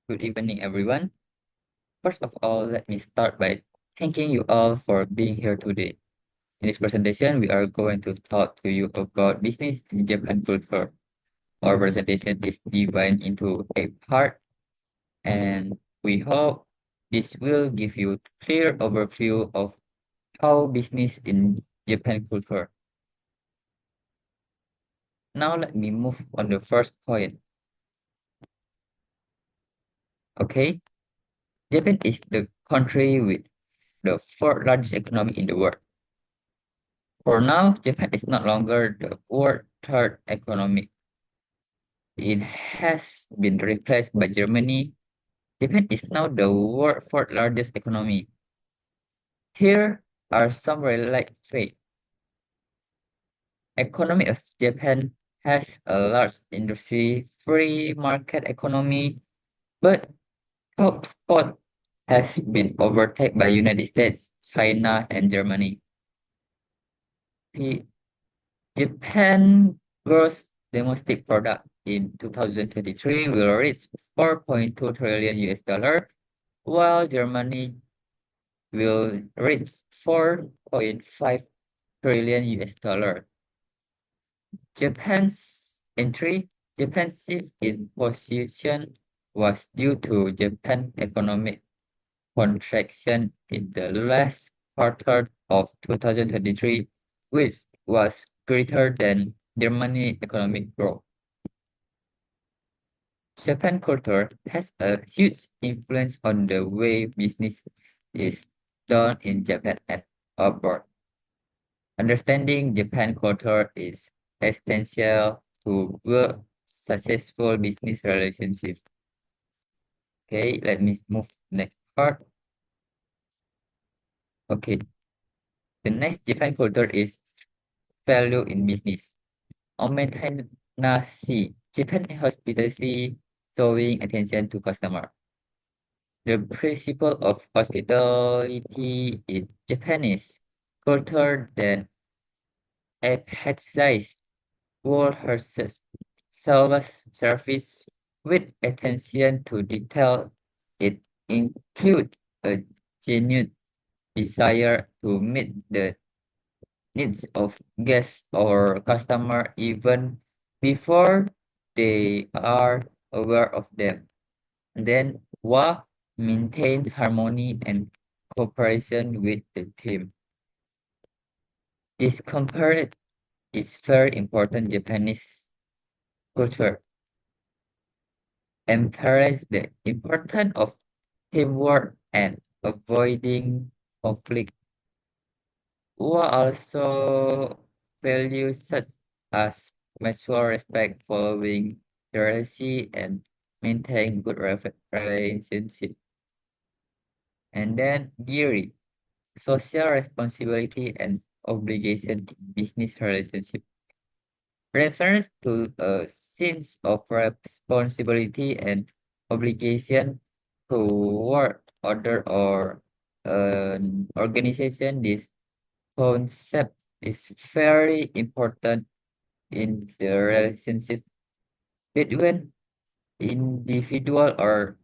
Good evening, everyone. First of all, let me start by thanking you all for being here today. In this presentation, we are going to talk to you about business in Japan culture. Our presentation is divided into 8 parts, and we hope this will give you clear overview of how business in Japan culture. Now let me move on the first point. Okay, Japan is the country with the fourth largest economy in the world. For now, Japan is no longer the world third economy. It has been replaced by Germany. Japan is now the world fourth largest economy. Here are some related facts. Economy of Japan has a large industry, free market economy, but top spot has been overtaken by United States, China, and Germany. P- Japan gross domestic product in 2023 will reach 4.2 trillion US dollar, while Germany will reach 4.5 trillion US dollar. Japan's entry, Japan's shift in position was due to Japan economic contraction in the last quarter of 2023, which was greater than Germany economic growth. Japan culture has a huge influence on the way business is done in Japan and abroad. Understanding Japan culture is essential to build successful business relationships. Okay, let me move next part. Okay, the next Japan culture is value in business. Omotenashi, Japan hospitality showing attention to customer. The principle of hospitality in Japanese culture that emphasizes all her service with attention to detail. It includes a genuine desire to meet the needs of guests or customer even before they are aware of them. Then wa maintain harmony and cooperation with the team. This component is very important Japanese culture. Emphasize the importance of teamwork and avoiding conflict. Wa also values such as mutual respect following jealousy and maintain good relationship. And then Giri, social responsibility and obligation in business relationship refers to a sense of responsibility and obligation toward other or an organization. This concept is very important in the relationship between individual or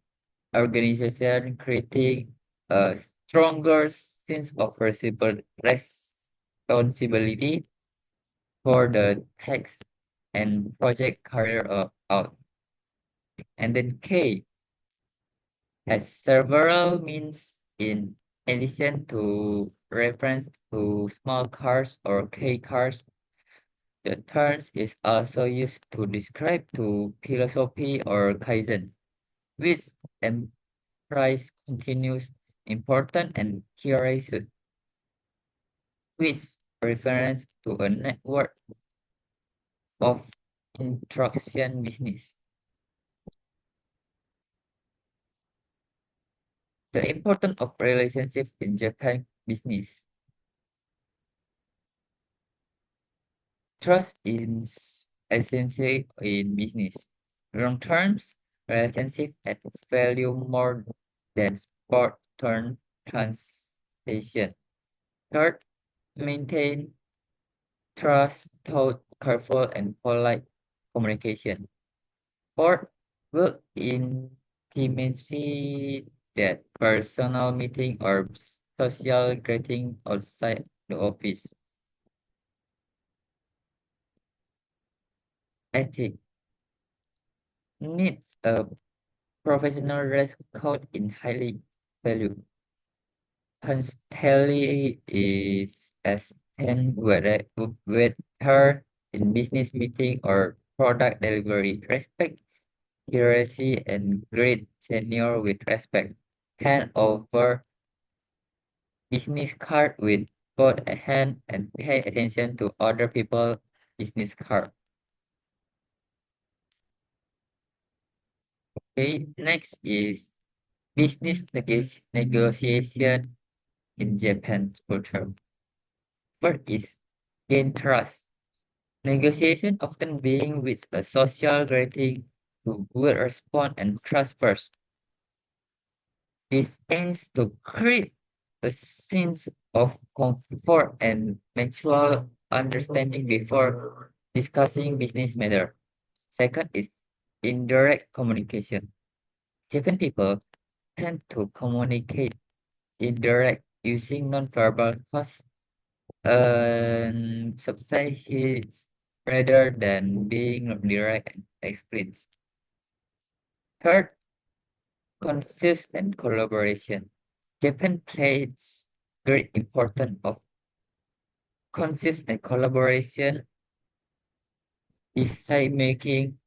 organization, creating a stronger sense of responsibility for the text and project carried out. And then K has several means in addition to reference to small cars or K cars. The term is also used to describe to philosophy or kaizen, which emphasize continuous important and curious, which reference to a network of interaction business. The importance of relationships in Japan business. Trust is essential in business. Long terms, relationships add value more than short-term transaction. Third, maintain trust through careful and polite communication. Fourth, build intimacy that personal meeting or social greeting outside the office. Ethic needs a professional dress code in highly value. Constantly is as and with her in business meeting or product delivery. Respect hierarchy and greet senior with respect. Hand over business card with both a hand and pay attention to other people business card. Okay, next is business negotiation in Japan culture. First is gain trust. Negotiation often being with a social rating who will respond and trust first. This aims to create a sense of comfort and mutual understanding before discussing business matter. Second is indirect communication. Japan people tend to communicate indirect using nonverbal cues and subtleties rather than being direct and explicit. Third, consist and collaboration. Japan plays great importance of consist and collaboration decision making.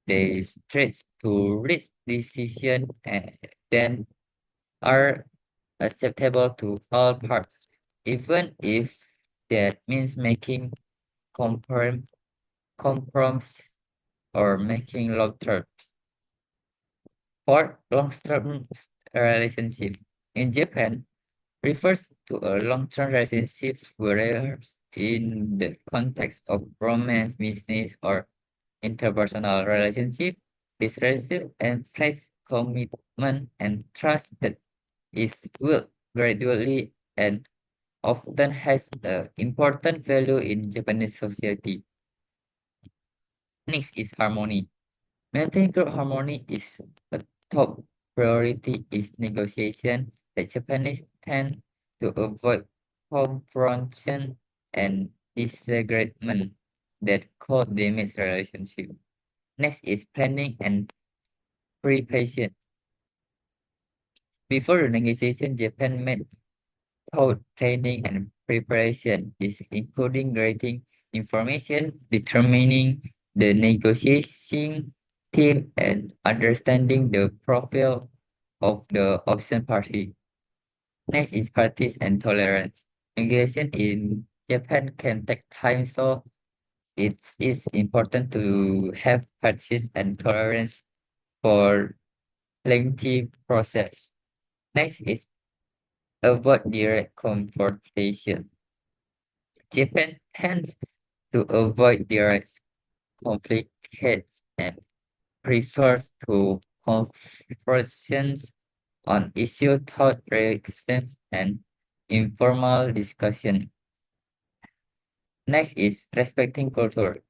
They stress to reach decision and then are acceptable to all parts, even if that means making comprom- compromise or making long terms. For long-term relationship in Japan refers to a long-term relationship whereas in the context of romance, business, or interpersonal relationship, this relationship emphasizes commitment and trust that is built gradually and often has an important value in Japanese society. Next is harmony. Maintaining group harmony is a top priority is negotiation. The Japanese tend to avoid confrontation and disagreement that could damage relationship. Next is planning and preparation. Before the negotiation, Japan made thought planning and preparation is including writing information, determining the negotiating team, and understanding the profile of the option party. Next is practice and tolerance. Negotiation in Japan can take time, so it's important to have practice and tolerance for lengthy process. Next is avoid direct confrontation. Japan tends to avoid direct conflicts and prefers to confrontations on issue thought reactions and informal discussion. Next is respecting culture.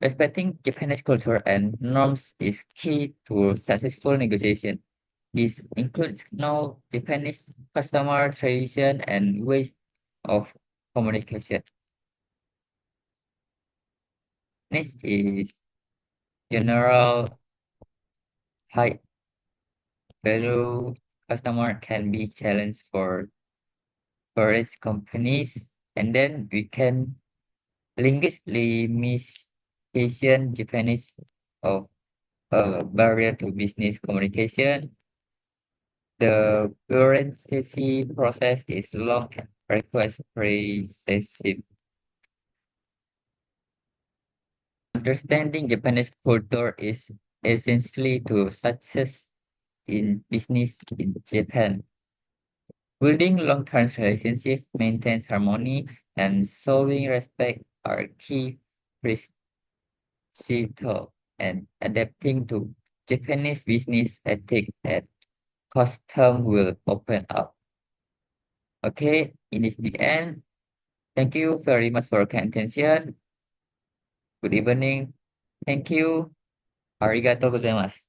Respecting Japanese culture and norms is key to successful negotiation. This includes know Japanese customer tradition and ways of communication. Next is general high value customer can be challenged for its companies, and then we can linguist limitation Japanese of a barrier to business communication. The bureaucracy process is long and requires precisive. Understanding Japanese culture is essentially to success in business in Japan. Building long-term relationships, maintains harmony, and showing respect are key principles and adapting to Japanese business ethic and custom will open up. Okay, it is the end. Thank you very much for your kind attention. Good evening. Thank you. Arigato gozaimasu.